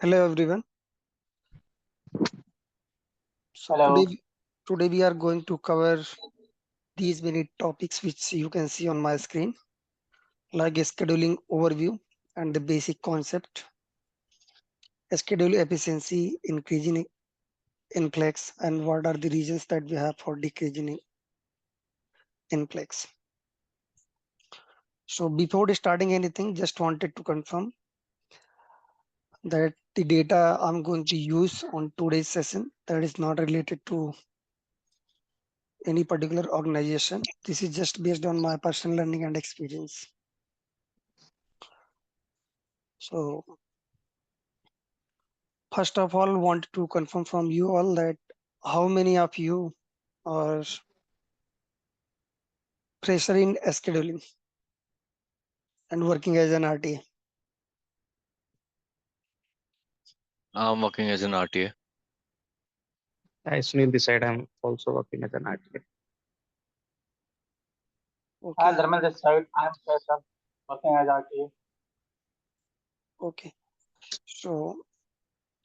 Hello everyone. So Hello. today we are going to cover these many topics which you can see on my screen, like a scheduling overview and the basic concept, a schedule efficiency, increasing inflex, and what are the reasons that we have for decreasing inflex. So before starting anything, just wanted to confirm that the data I'm going to use on today's session that is not related to any particular organization. This is just based on my personal learning and experience. So first of all, want to confirm from you all that how many of you are fresher in scheduling and working as an RTA? I'm working as an RTA. Sunil this side, I'm also working as an architect. Okay, Dharmel this side. I'm Faisal, working as RTA. okay. So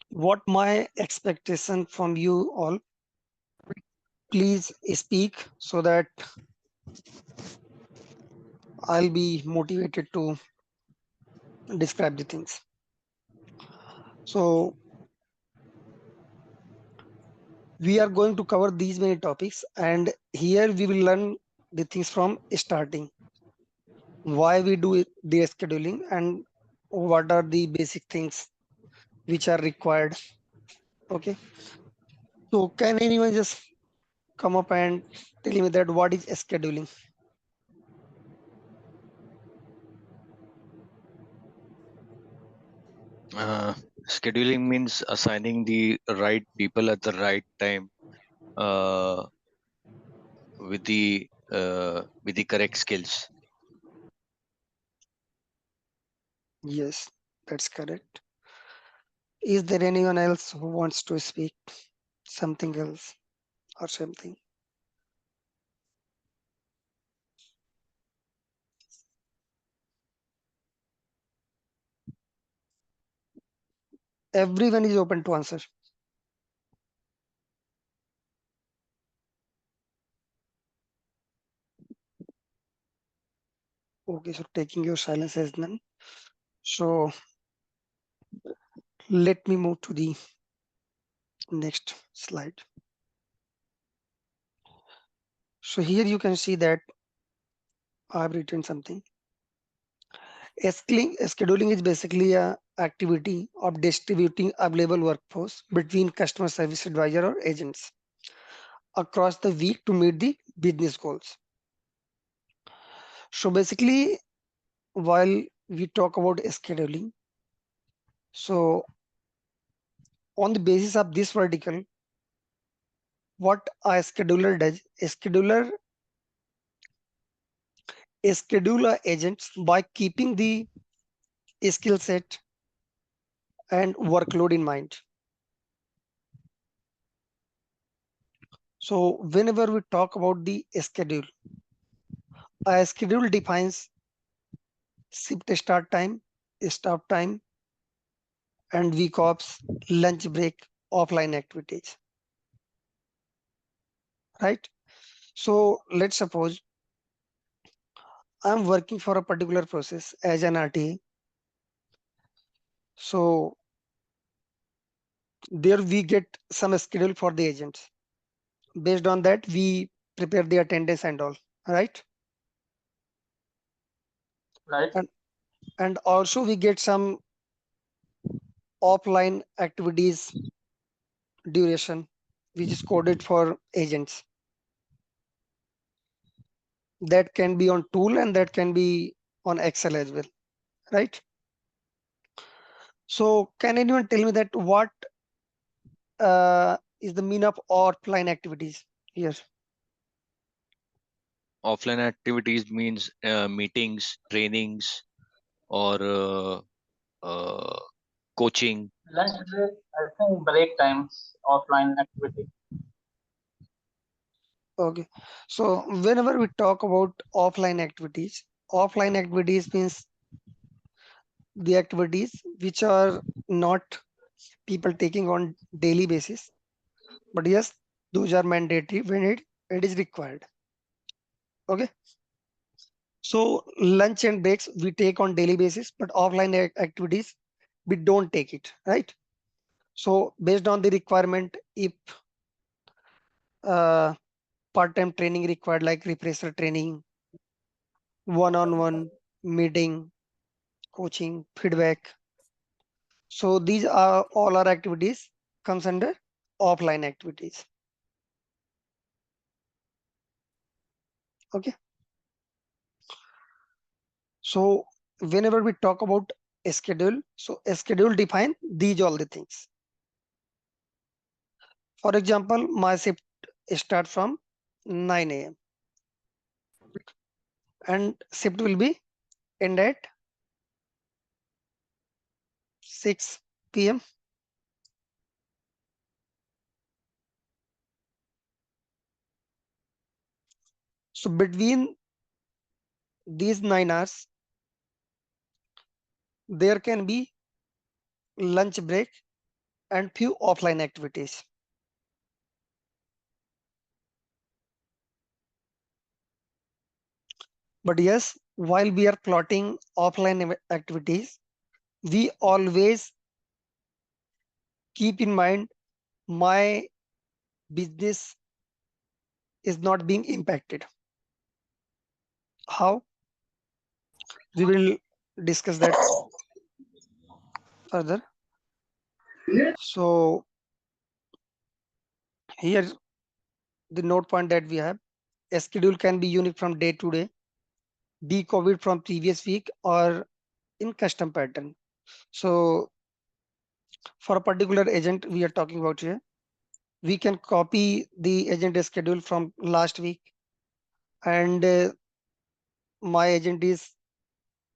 what my expectation from you all, please speak so that I'll be motivated to describe the things. So we are going to cover these many topics and here we will learn the things from starting. Why we do the scheduling and what are the basic things which are required. Okay, so can anyone just come up and tell me that what is scheduling? Uh, Scheduling means assigning the right people at the right time uh, with the correct skills. Yes, that's correct. Is there anyone else who wants to speak something else or something? Everyone is open to answer. Okay, so taking your silence as none. So let me move to the next slide. So here you can see that I've written something. Scheduling is basically a activity of distributing available workforce between customer service advisor or agents across the week to meet the business goals. So basically, while we talk about scheduling, so on the basis of this vertical, what a scheduler does, a scheduler agents by keeping the skill set and workload in mind. So whenever we talk about the schedule, a schedule defines shift start time, stop time, and week offs, lunch break, offline activities, right? So let's suppose I'm working for a particular process as an RTA. So there we get some schedule for the agents. Based on that, we prepare the attendance and all, right? Right. And and also we get some offline activities duration, which is coded for agents. That can be on tool and that can be on Excel as well, right? So can anyone tell me that what is the mean of offline activities here? Offline activities means meetings, trainings, or uh, coaching. Lunch break, I think break times, offline activity. Okay, so whenever we talk about offline activities means the activities which are not people taking on daily basis. But yes, those are mandatory when it is required. Okay. So lunch and breaks we take on daily basis, but offline activities we don't take it, right? So based on the requirement, if uh, part-time training required, like refresher training, one-on-one meeting, coaching, feedback. So these are all our activities comes under offline activities. Okay. So whenever we talk about a schedule, so a schedule define these all the things. For example, my shift start from 9 a.m. and shift will be end at 6 p.m. So between these 9 hours, there can be lunch break and few offline activities. But yes, while we are plotting offline activities, we always keep in mind my business is not being impacted. How? We will discuss that further. So here the note point that we have, a schedule can be unique from day to day, be copied from previous week or in custom pattern. So for a particular agent we are talking about here, we can copy the agent schedule from last week, and my agent is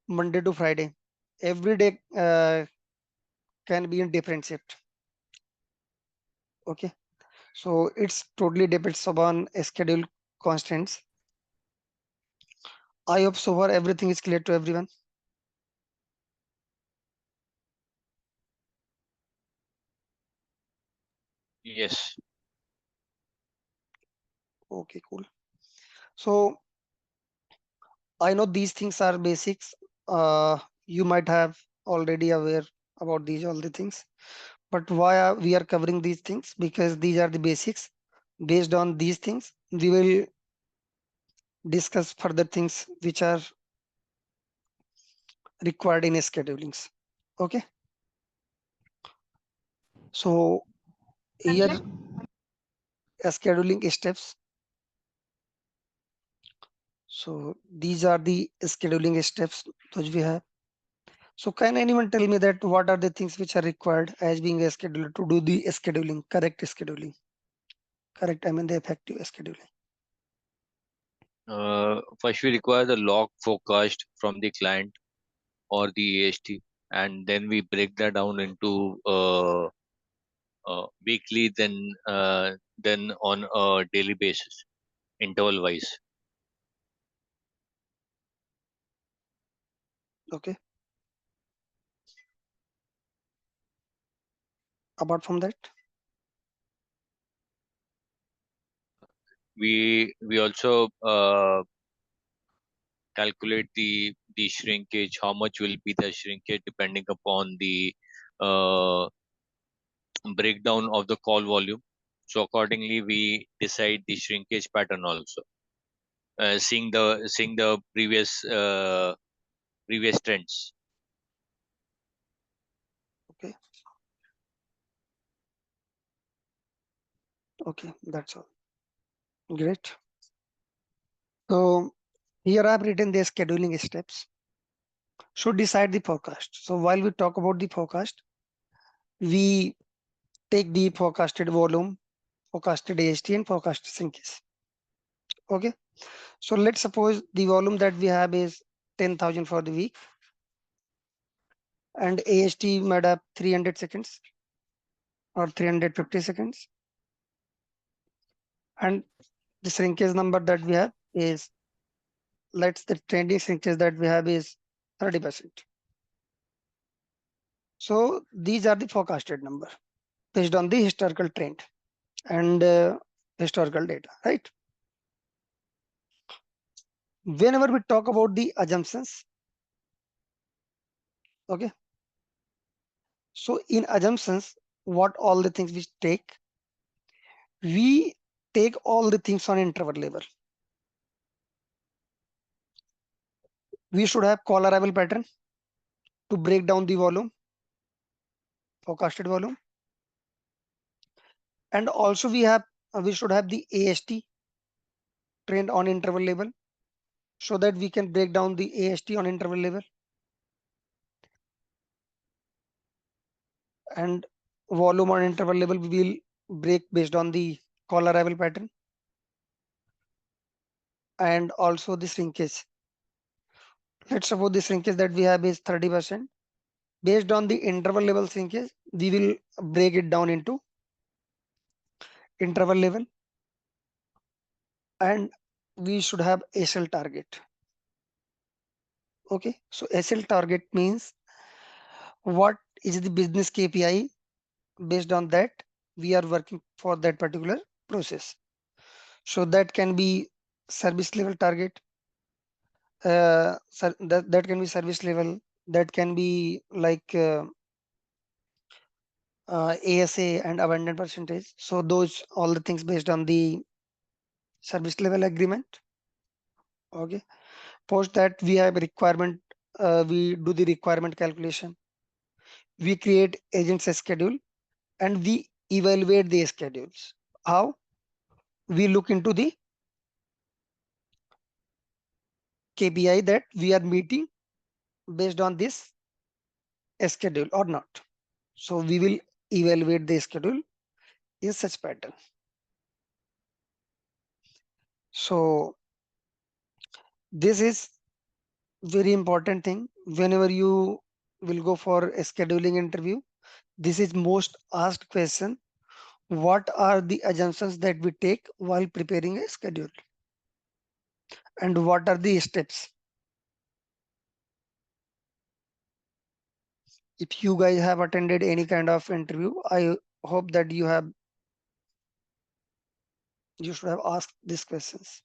Monday to Friday. Every day can be in different shift. Okay. So it's totally depends upon a schedule constants. I hope so far everything is clear to everyone. Yes. Okay, cool. So I know these things are basics. You might have already aware about these all the things, but why we are covering these things? Because these are the basics. Based on these things, we will discuss further things which are required in schedulings. Okay. So here scheduling steps. So these are the scheduling steps which we have. So can anyone tell me that what are the things which are required as being a scheduler to do the scheduling, correct scheduling? Correct, I mean the effective scheduling. First, we require the log forecast from the client or the AST, and then we break that down into weekly, then on a daily basis, interval wise. Okay. Apart from that, We also calculate the shrinkage, how much will be the shrinkage depending upon the uh, breakdown of the call volume. So accordingly, we decide the shrinkage pattern also, seeing the previous trends. okay, okay, that's all. Great. So here I've written the scheduling steps. Should decide the forecast. So while we talk about the forecast, we take the forecasted volume, forecasted AST and forecasted sinkage. Okay. So let's suppose the volume that we have is 10,000 for the week and AST made up 300 seconds or 350 seconds. And the shrinkage number that we have is, let's the trending shrinkage that we have is 30%. So these are the forecasted number based on the historical trend and historical data, right? Whenever we talk about the assumptions, okay. So in assumptions, what all the things we take all the things on interval level. We should have call arrival pattern to break down the volume, forecasted volume, and also we should have the AST trend on interval level so that we can break down the AST on interval level, and volume on interval level we will break based on the call arrival pattern, and also the shrinkage. Let's suppose the shrinkage that we have is 30%. Based on the interval level shrinkage, we will break it down into interval level, and we should have SL target. Okay, so SL target means what is the business KPI. Based on that, we are working for that particular process. So that can be service level target, that can be service level, that can be like ASA and abandon percentage. So those all the things based on the service level agreement. Okay, post that we have a requirement, we do the requirement calculation, we create agents schedule, and we evaluate the schedules. How? We look into the KPI that we are meeting based on this schedule or not. So we will evaluate the schedule in such pattern. So this is very important thing whenever you will go for a scheduling interview. This is most asked question. What are the assumptions that we take while preparing a schedule, and what are the steps? If you guys have attended any kind of interview, I hope that you should have asked these questions.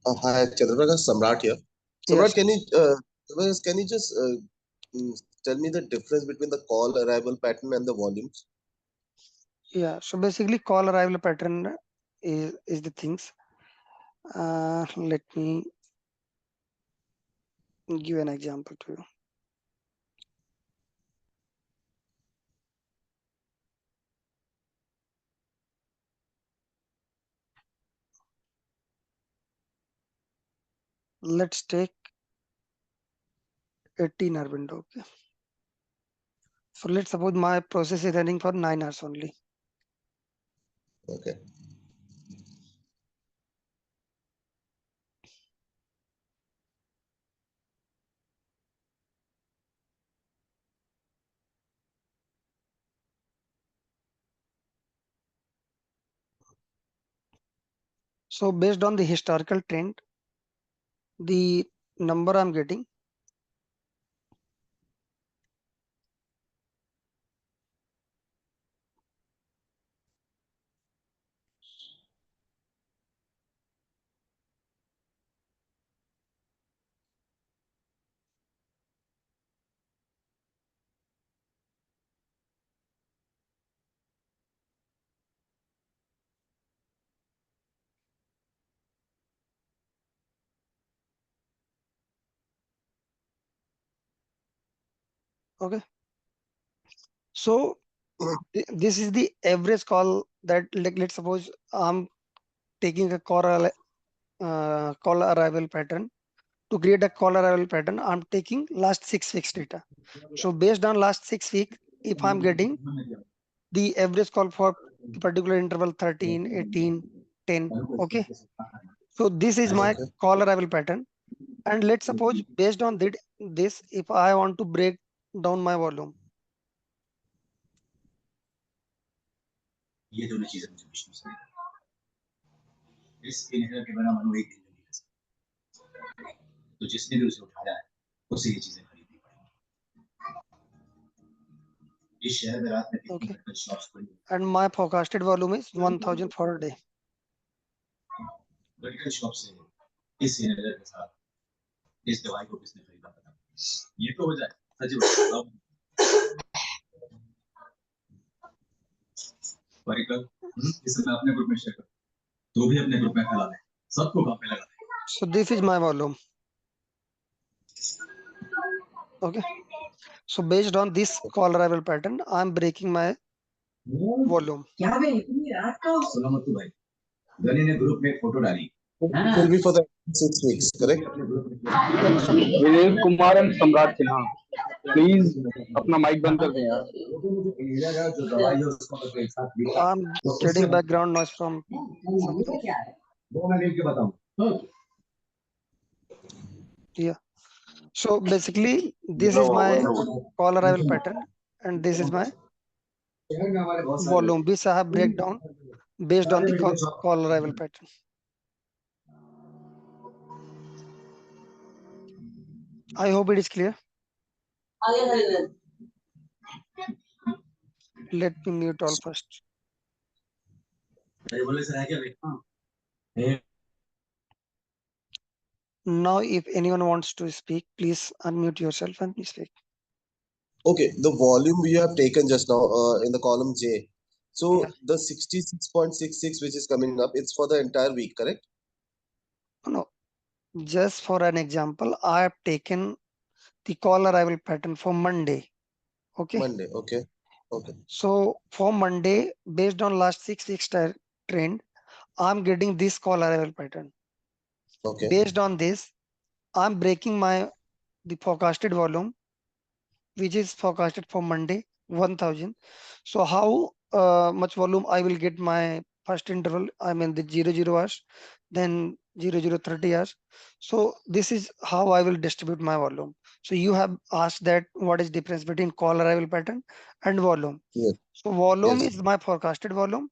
Hi, Chandraprakash, Samrat here. Yes. Samrat, can you just tell me the difference between the call arrival pattern and the volumes? Yeah, so basically call arrival pattern is the things. Let me give an example to you. Let's take 18-hour window. Okay. So let's suppose my process is running for 9 hours only. Okay. So based on the historical trend, the number I'm getting, okay. So this is the average call that, like, let's suppose I'm taking a call arrival pattern. To create a call arrival pattern, I'm taking last 6 weeks data. So based on last 6 weeks, if I'm getting the average call for the particular interval 13, 18, 10, okay. So this is my Okay. call arrival pattern. And let's suppose based on this, if I want to break down my volume, ये दोनों चीजें मुझे विष्णु से इस inhaler के बिना मनु एक दिन नहीं रह सकता तो जिसने भी उसे उठाया है उसे ये चीजें खरीदनी पड़ेंगी इस शहर में रात में कितनी Okay. मेडिकल शॉप्स खुली हैं? And my forecasted volume is 1000 for a day. Medical shop से इस इनहेलर के साथ इस दवाई को किसने खरीदा पता नहीं। ये तो हो जाए सचिव अब परिकल इसे मैं अपने ग्रुप में शेयर कर तू भी अपने ग्रुप में फैला दे सबको काम पे लगा दे। So this is my volume. Okay. So based on this call arrival pattern, I'm breaking my volume. क्या बे इतनी रात का सुनो मत तू भाई गनी ने ग्रुप में एक फोटो डाली It will be for the 6 weeks, correct? Vivek Kumar and सम्राट सिन्हा, प्लीज अपना माइक बंद कर दें यार। जो दवाई है उसको तो एक साथ लिखा I'm तो उससे getting background noise from something. क्या है वो मैं लिख के बताऊं Yeah. So basically, this is my call arrival pattern, and this is my शहर में हमारे बहुत सारे volume, which I have breakdown based on the call arrival pattern. I hope it is clear. Let me mute all first. अरे बोले sir है क्या भाई Now, if anyone wants to speak, please unmute yourself and speak. Okay, the volume you have taken just now in the column J. So Yeah. the 66.66 which is coming up, it's for the entire week, correct? No, just for an example, I have taken the call arrival pattern for Monday. Okay. Monday, okay. Okay. So for Monday, based on last 6 weeks trend, I'm getting this call arrival pattern. Okay. Based on this, I'm breaking the forecasted volume, which is forecasted for Monday 1000. So how much volume I will get my first interval? I mean the 00 hours, then 0030 hours. So this is how I will distribute my volume. So you have asked that what is difference between call arrival pattern and volume. Yes. So volume Yes. is my forecasted volume,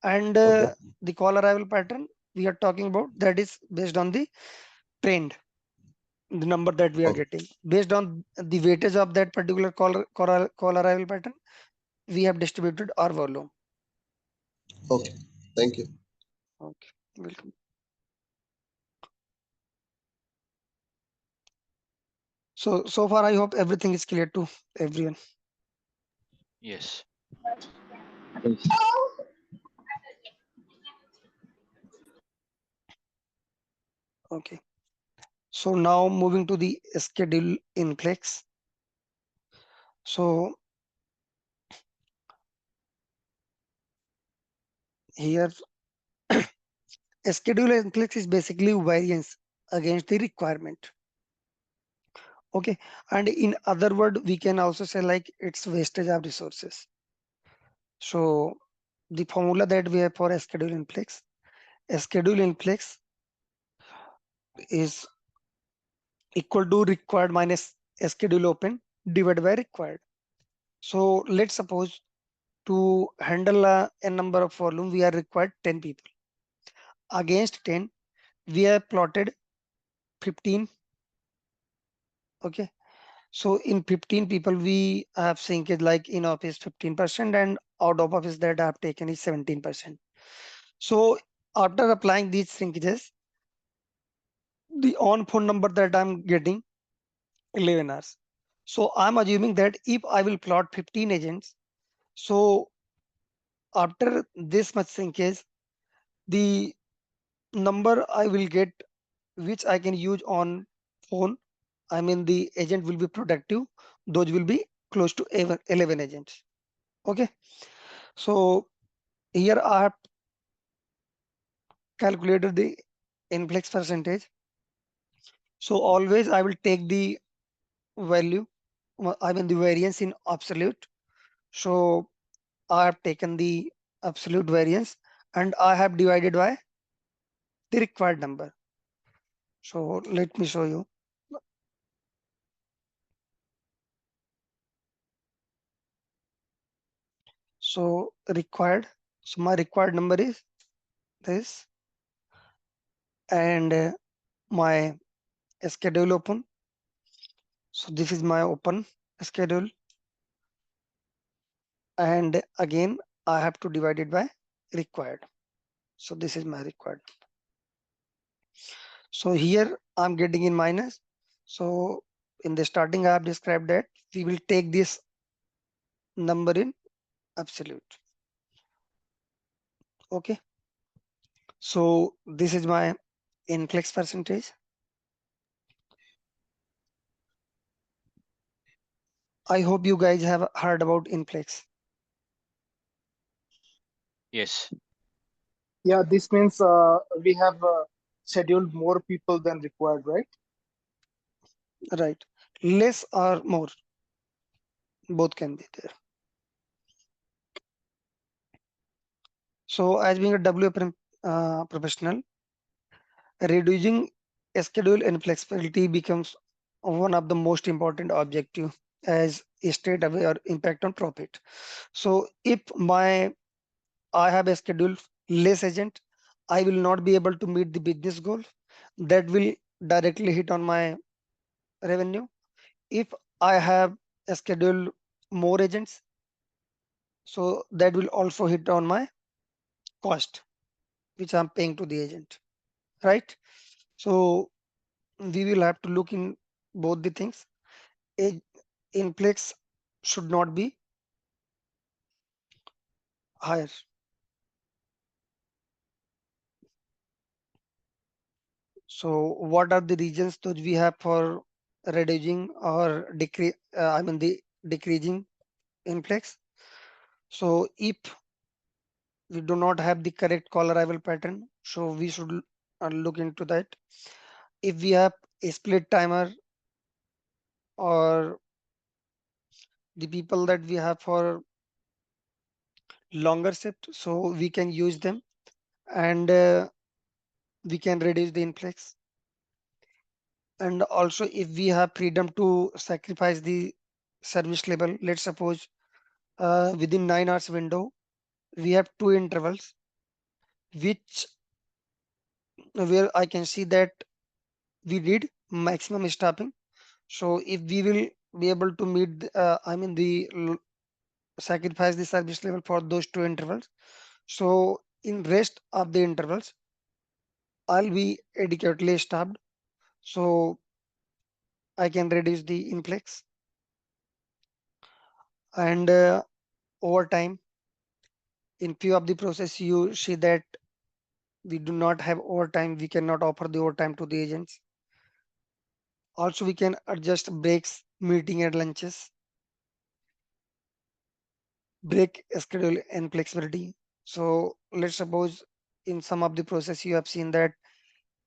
and Okay. the call arrival pattern we are talking about, that is based on the trend, the number that we are Okay. getting. Based on the weightage of that particular call arrival pattern, we have distributed our volume. Okay. Thank you. Okay, welcome. So far I hope everything is clear to everyone. Yes. Okay. So now moving to the schedule Inflex. So here a schedule Inflex is basically variance against the requirement. Okay, and in other word, we can also say like it's wastage of resources. So the formula that we have for a schedule Inflex is equal to required minus schedule open divided by required. So let's suppose to handle a number of volume, we are required 10 people. Against 10, we have plotted 15. Okay. So in 15 people, we have synced like in office 15% and out of office that I have taken is 17%. So after applying these syncages, the on phone number that I'm getting 11 hours. So I'm assuming that if I will plot 15 agents, so after this much syncage, the number I will get, which I can use on phone, I mean the agent will be productive, those will be close to 11 agents. Okay, so here I have calculated the inflex percentage. So always I will take the value, I mean the variance in absolute. So I have taken the absolute variance and I have divided by the required number. So let me show you. So required, so my required number is this, and my schedule open. So this is my open schedule. and again I have to divide it by required. So this is my required. So here I'm getting in minus. So in the starting I have described that we will take this number in absolute. Okay. So this is my inflex percentage. I hope you guys have heard about inflex. Yes. Yeah, this means we have scheduled more people than required, right? Right. Less or more, both can be there. So as being a WFM professional, reducing schedule and flexibility becomes one of the most important objective as state away or impact on profit. So if I have a schedule less agent, I will not be able to meet the business goal. That will directly hit on my revenue. If I have a schedule more agents, so that will also hit on my cost, which I'm paying to the agent, right? So we will have to look in both the things. A inflex should not be higher. So what are the reasons that we have for reducing or decrease? I mean the decreasing inflex. So if we do not have the correct call arrival pattern, so we should look into that. If we have a split timer or the people that we have for longer shift, so we can use them and we can reduce the inflex. And also if we have freedom to sacrifice the service level, let's suppose within 9 hours window we have two intervals which where I can see that we did maximum stopping. So if we will be able to meet I mean sacrifice the service level for those two intervals, so in rest of the intervals I'll be adequately stopped, so I can reduce the inflex. And over time in few of the process you see that we do not have overtime, we cannot offer the overtime to the agents. Also we can adjust breaks, meeting and lunches, break schedule and flexibility. So let's suppose in some of the process you have seen that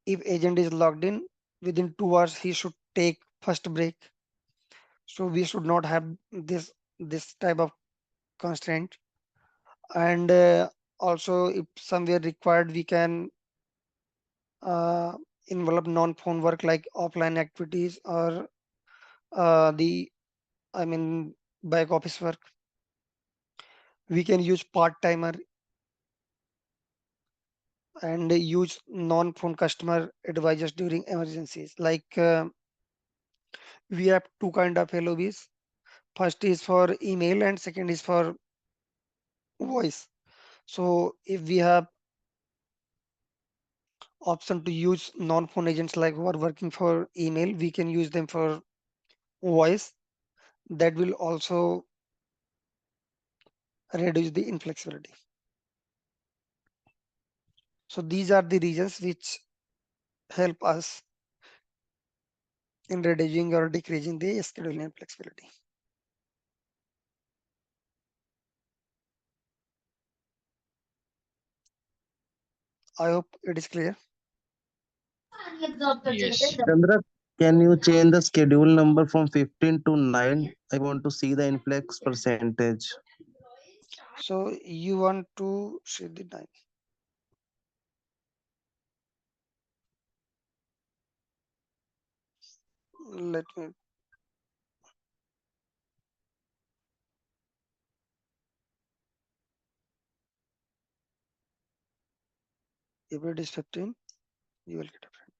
if agent is logged in within 2 hours he should take first break. So we should not have this type of constraint. And also if somewhere required we can uh, involve non-phone work like offline activities or the I mean back office work. We can use part timer and use non-phone customer advisors during emergencies. Like we have two kind of LOBs. First is for email and second is for voice. So if we have option to use non-phone agents like who are working for email, we can use them for voice. That will also reduce the inflexibility. So these are the reasons which help us in reducing or decreasing the scheduling inflexibility. I hope it is clear. Yes. Chandra, can you change the schedule number from 15 to 9? I want to see the inflex percentage. So you want to see the time. Let me. If it is 15, you will get a friend.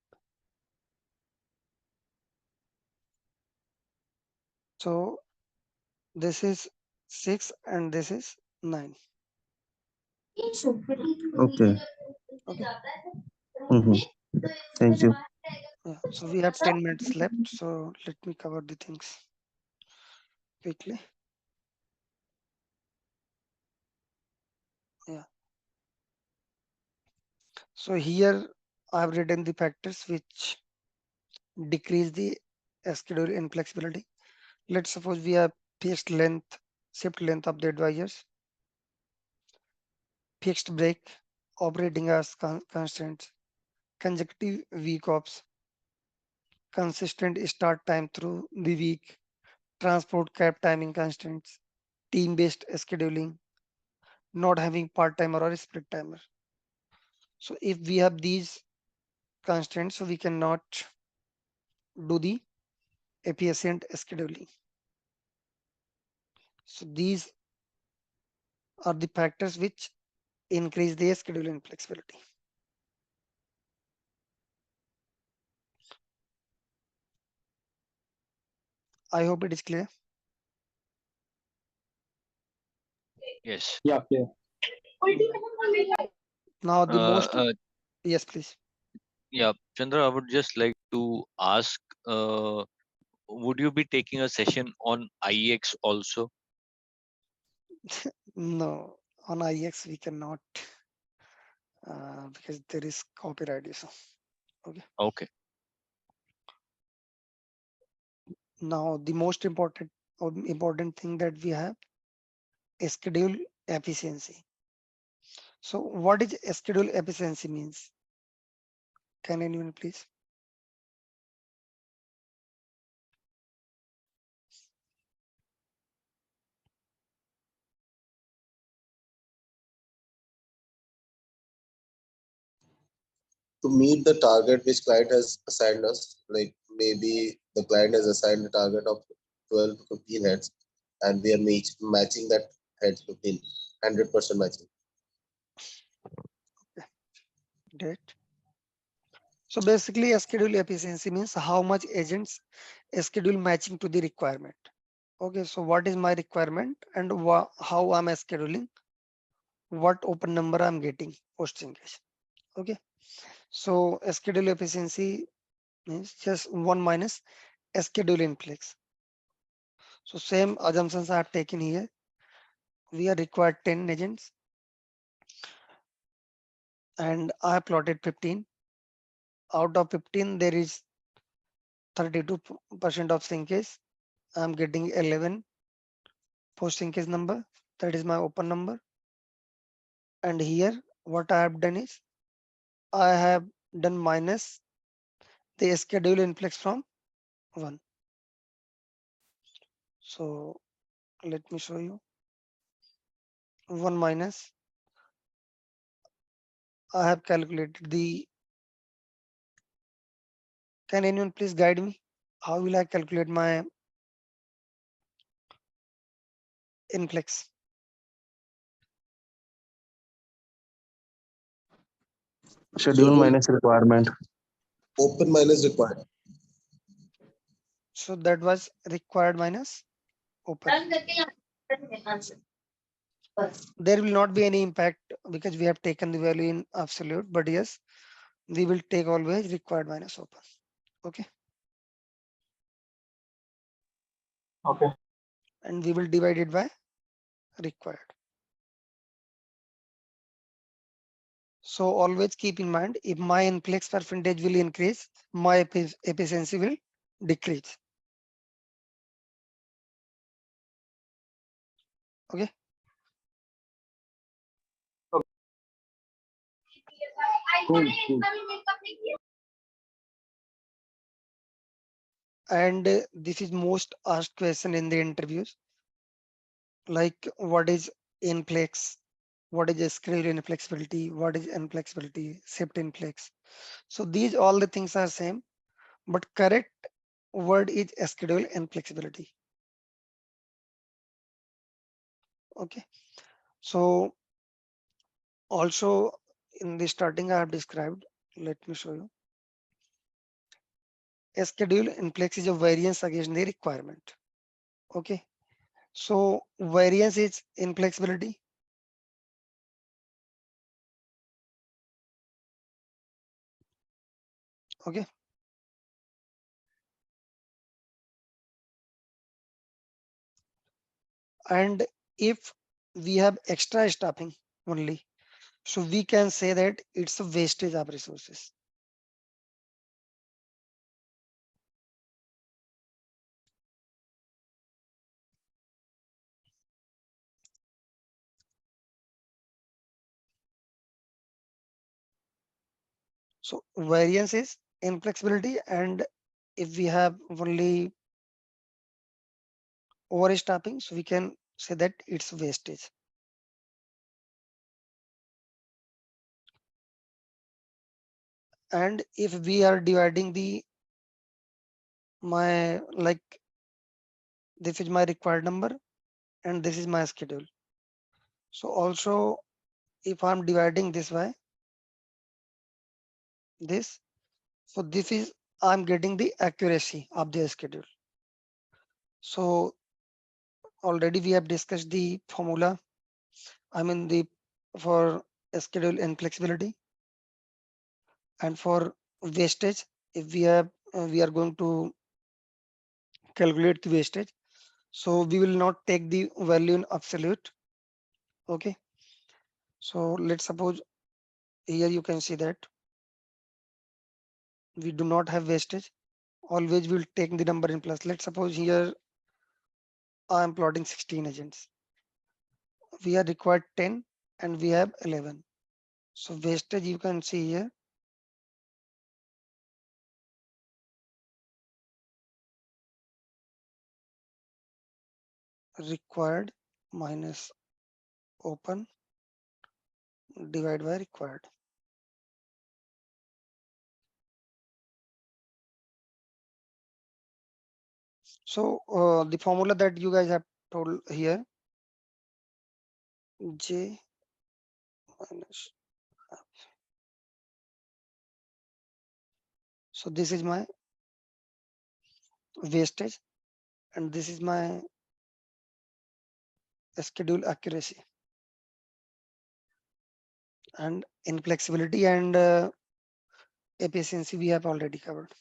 So this is 6, and this is 9. Okay. Okay. Thank you. Yeah. So we have 10 minutes left. So let me cover the things quickly. Yeah. So here I've written the factors which decrease the schedule inflexibility. Let's suppose we have fixed length, shift length of the advisors, fixed break, operating hours constraints, consecutive week ops, consistent start time through the week, transport cap timing constraints, team-based scheduling, not having part-timer or split timer. So if we have these constraints, so we cannot do the efficient scheduling. So these are the factors which increase the scheduling flexibility. I hope it is clear. Yes. Yeah, clear. Now the Uh, most, uh, yes, please. yeah, Chandra, I would just like to ask, would you be taking a session on IEX also? No, on IX we cannot because there is copyright issue. Okay. Okay. Now the most important thing that we have is schedule efficiency. So what is schedule efficiency means? Can anyone please? To meet the target which client has assigned us, like maybe the client has assigned a target of 12 to 15 heads, and we are matching that heads 15, 100% matching. Great. So basically, a schedule efficiency means how much agents a schedule matching to the requirement. Okay, so what is my requirement and how am I scheduling? What open number I'm getting post engage. Okay, so a schedule efficiency means just 1 minus a schedule inflex. So same assumptions I have taken here. We are required 10 agents and I have plotted 15. Out of 15, there is 32% of syncage. I'm getting 11 post syncage number. That is my open number. And here, what I have done is I have done minus the schedule inflex from 1. So let me show you. 1 minus. I have calculated the. Can anyone please guide me? How will I calculate my inflex? Schedule minus requirement. Open minus required. So that was required minus open. There will not be any impact because we have taken the value in absolute, but yes, we will take always required minus open. Okay. Okay. And we will divide it by required. So always keep in mind, if my inflex percentage will increase, my efficiency will decrease. Okay. Cool, cool. And this is most asked question in the interviews, like what is inflex, what is schedule inflexibility, what is inflexibility, shift inflex. So these all the things are same, but correct word is schedule inflexibility. Okay. So also in the starting I have described, let me show you. A schedule inflex is a variance against the requirement. Okay. So variance is inflexibility. Okay. And if we have extra staffing only, so we can say that it's a wastage of resources. So variance is inflexibility, and if we have only overstaffing, so we can say that it's wastage. And if we are dividing the my like this is my required number and this is my schedule. So also if I'm dividing this by this, so this is I'm getting the accuracy of the schedule. So already we have discussed the formula. I mean the for schedule inflexibility, and for wastage, if we have we are going to calculate the wastage, so we will not take the value in absolute. Okay, so let's suppose here you can see that we do not have wastage. Always we'll take the number in plus. Let's suppose here I am plotting 16 agents. We are required 10 and we have 11. So wastage you can see here. Required minus open divided by required. So the formula that you guys have told here, J minus. So this is my wastage and this is my schedule accuracy. And inflexibility and efficiency we have already covered.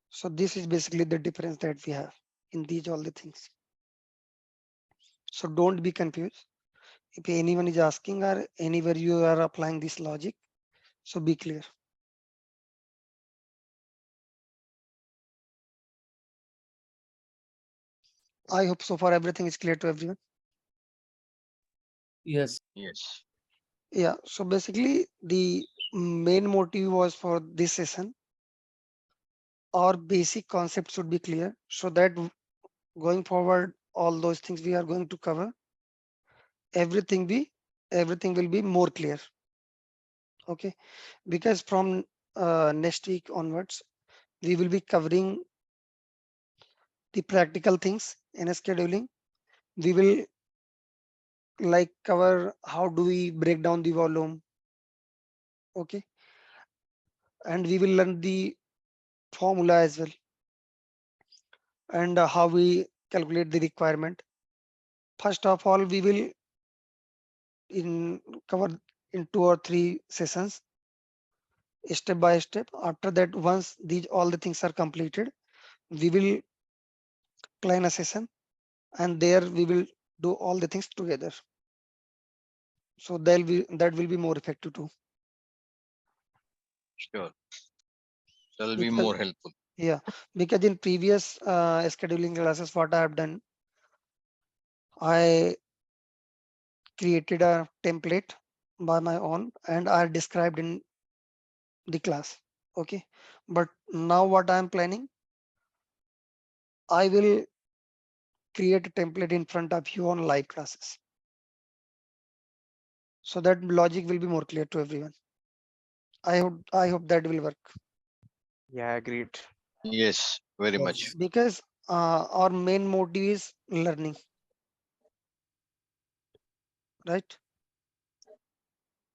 So this is basically the difference that we have in these all the things. So don't be confused. If anyone is asking or anywhere you are applying this logic, so be clear. I hope so far everything is clear to everyone. Yes. Yes. Yeah, so basically the main motive was for this session. Our basic concept should be clear so that going forward, all those things we are going to cover, everything will be more clear. Okay, because from next week onwards, we will be covering the practical things in scheduling. We will like cover how do we break down the volume. Okay, and we will learn the formula as well, and how we calculate the requirement. First of all, we will in cover in 2 or 3 sessions, step by step. After that, once these all the things are completed, we will plan a session and there we will do all the things together. So that will be more effective too. Sure. That will be Because more helpful. yeah, because in previous scheduling classes, what I have done, I created a template by my own and I described in the class. Okay, but now what I am planning, I will create a template in front of you on live classes, so that logic will be more clear to everyone. I hope that will work. Yeah, agreed. Yes, very much. Yes. Because our main motive is learning, right?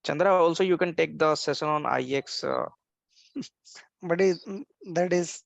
Chandra, also you can take the session on IX. But that is